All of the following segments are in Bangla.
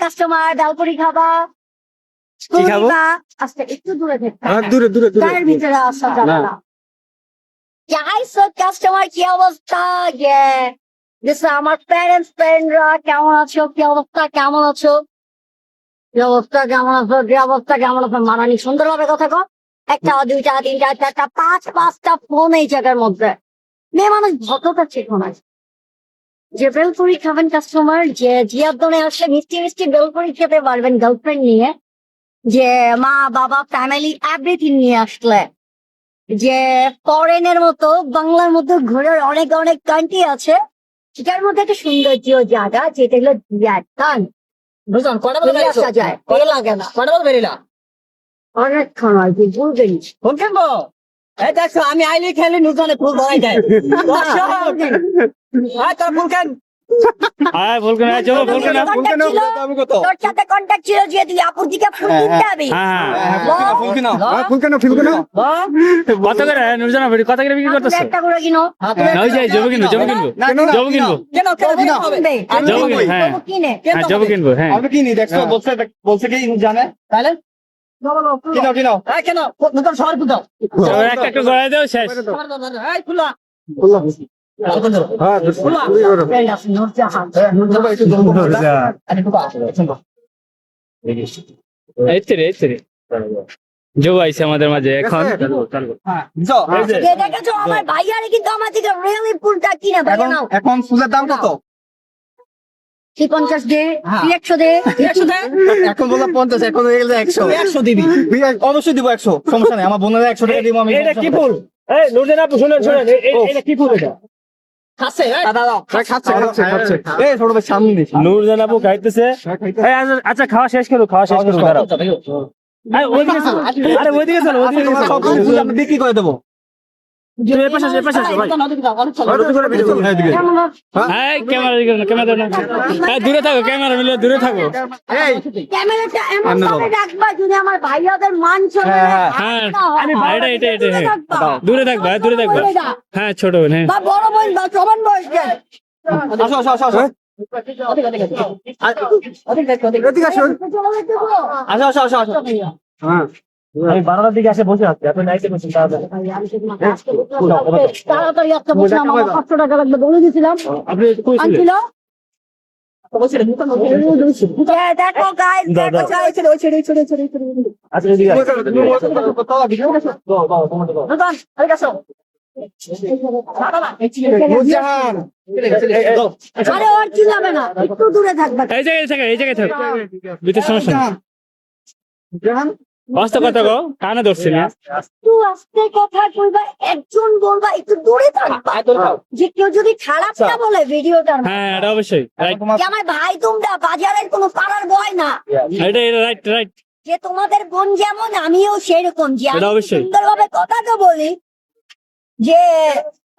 কাস্টমার ডালপুরি খাবা, কি খাবো? আচ্ছা একটু দূরে থাকতে দূরে দূরে দূরে গায়ের ভিতরে আসা যাবে না। কাস্টমার কি অবস্থা? আমার প্যারেন্টসরা কেমন আছো? কি অবস্থা? কেমন আছো? কি অবস্থা? কেমন আছো? কি অবস্থা? কেমন আছো? মানানি সুন্দরভাবে কথা কো। একটা, দুইটা, তিনটা, চারটা, পাঁচটা ফোন এই জায়গার মধ্যে। মেয়ে মানুষ ভদ্রতা শেখো না। যে বেলপুরি খাবেন কাস্টমার, যে জিয়াদনে আসলে মিষ্টি মিষ্টি বেলপুরি খেতে পারবেন গার্লফ্রেন্ড নিয়ে, যে মা বাবা ফ্যামিলি এভরিথিং নিয়ে আসলে, যে ফরেনের মতো বাংলার মতো ঘোরার অনেক অনেক কান্ট্রি আছে, সেটার মধ্যে একটা সৌন্দর্য জায়গা যেটা হলো জিয়াদান। বুঝলাম কটা বলে বেরিয়েছো? আসা যায়, পে লাগে না। কটা বলে বেরিলা? অনেকক্ষণ আর কি বলবেন। ফোন খেলবো? এই দেখছো আমি আইলি খেলি নুরজানে ফুল ধরাই দেয়। তোর ফুল খেল। হ্যাঁ বলকেন চলো বলকেন তোর সাথে কন্ট্যাক্ট ছিল যে তুই আপুর দিকে ফুল কিনতে হবে। কত করে নুরজানা ভাই কত করে বিক্রি করতেছ? একটা করে কিনো। ওই যে জব কিনবো জব কিনবো জব কিনবো কেন কেন হবে? জব কিনবো হ্যাঁ কিনে হ্যাঁ জব কিনবো হ্যাঁ আমি কিনি দেখছো বলছে কি জানে তাহলে কিনো কিনো এই কেন নতুন শহর পুজো একটা একটা গড়াই দাও শেষ এই খুলা এই রে যোগ আইছে আমাদের মাঝে এখন দেখেছো আমার ভাইয়ারে কিন্তু আমার থেকে রিয়েলি ফুলটা কিনে ভাইয়া নাও। এখন ফুলের দাম কত? 50 দে, 100 দে। 100 দেয়? এখন বললাম 50, এখন হয়ে গেলে 100। 100 দিবি। অবশ্যই দিব 100, সমস্যা নেই। আমার বোনেরা 100 টাকা দিব আমি। এটা কি ফুল? এই নুরজানা আপু শুনেন শুনেন এটা কি ফুল এটা? খাচ্ছে খাচ্ছে এই ছোট ভাই সামনে নেই। নুরজানা আপু খাইতেছে। এই আচ্ছা খাওয়া শেষ করো দাঁড়াও। আরে ওইদিকে চলো আরে ওইদিকে চলো সব ফুল আমি বিক্রি করে দেবো। তুমি এ পাশে ভাই এই ক্যামেরা না এই দূরে থাকো ক্যামেরা মিলে দূরে থাকো এই ক্যামেরাটা এমন ভাবে রাখবা যদি আমার ভাইয়াদের মান সম্মান হ্যাঁ এটা দূরে থাকবা হ্যাঁ ছোট বোন হ্যাঁ বা বড় বোন বা সমান বয়সের। আসো হ্যাঁ আমি বারান্দার দিকে এসে বসে আছি আপনি নাইতে বসে তাড়াতাড়ি একটা বসে আমার 500 টাকা লাগবে বলে দিয়েছিলাম। আপনি কই আনছিল ছিলেন দেখো গাইস দেখো আচ্ছা এদিকে আরে ওর চিল্লাবে না, একটু দূরে থাকবে। এই জায়গায় থাক ভিতর সমস্যা অস্ত কথা গো কানে ধরছি না একটু আস্তে কথা কইবা, একজন বলবা একটু দূরে থাকবা, যে কেউ যদি খারাপ না বলে ভিডিওটার হ্যাঁ এটা অবশ্যই রাইট যে আমার ভাই তোমরা বাজারের কোনো পাড়ার বয় না, এটা রাইট যে তোমাদের বোন যেমন আমিও সেরকম, যে আমি এটা অবশ্যই। সুন্দরভাবে কথা তো বলি, যে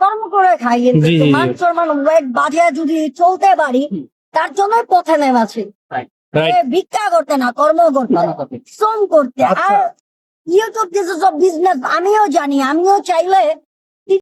কর্ম করে খাই কিন্তু জি, জি, জি। মান সম্মান ওয়েট বাজারে যদি চলতে পারি তার জন্য পথে নেমেছি, রাইট ভিক্ষা করতে না কর্ম করতে শ্রম করতে। আর ইউটিউব দিস ইজ বিজনেস, আমিও জানি, আমিও চাইলে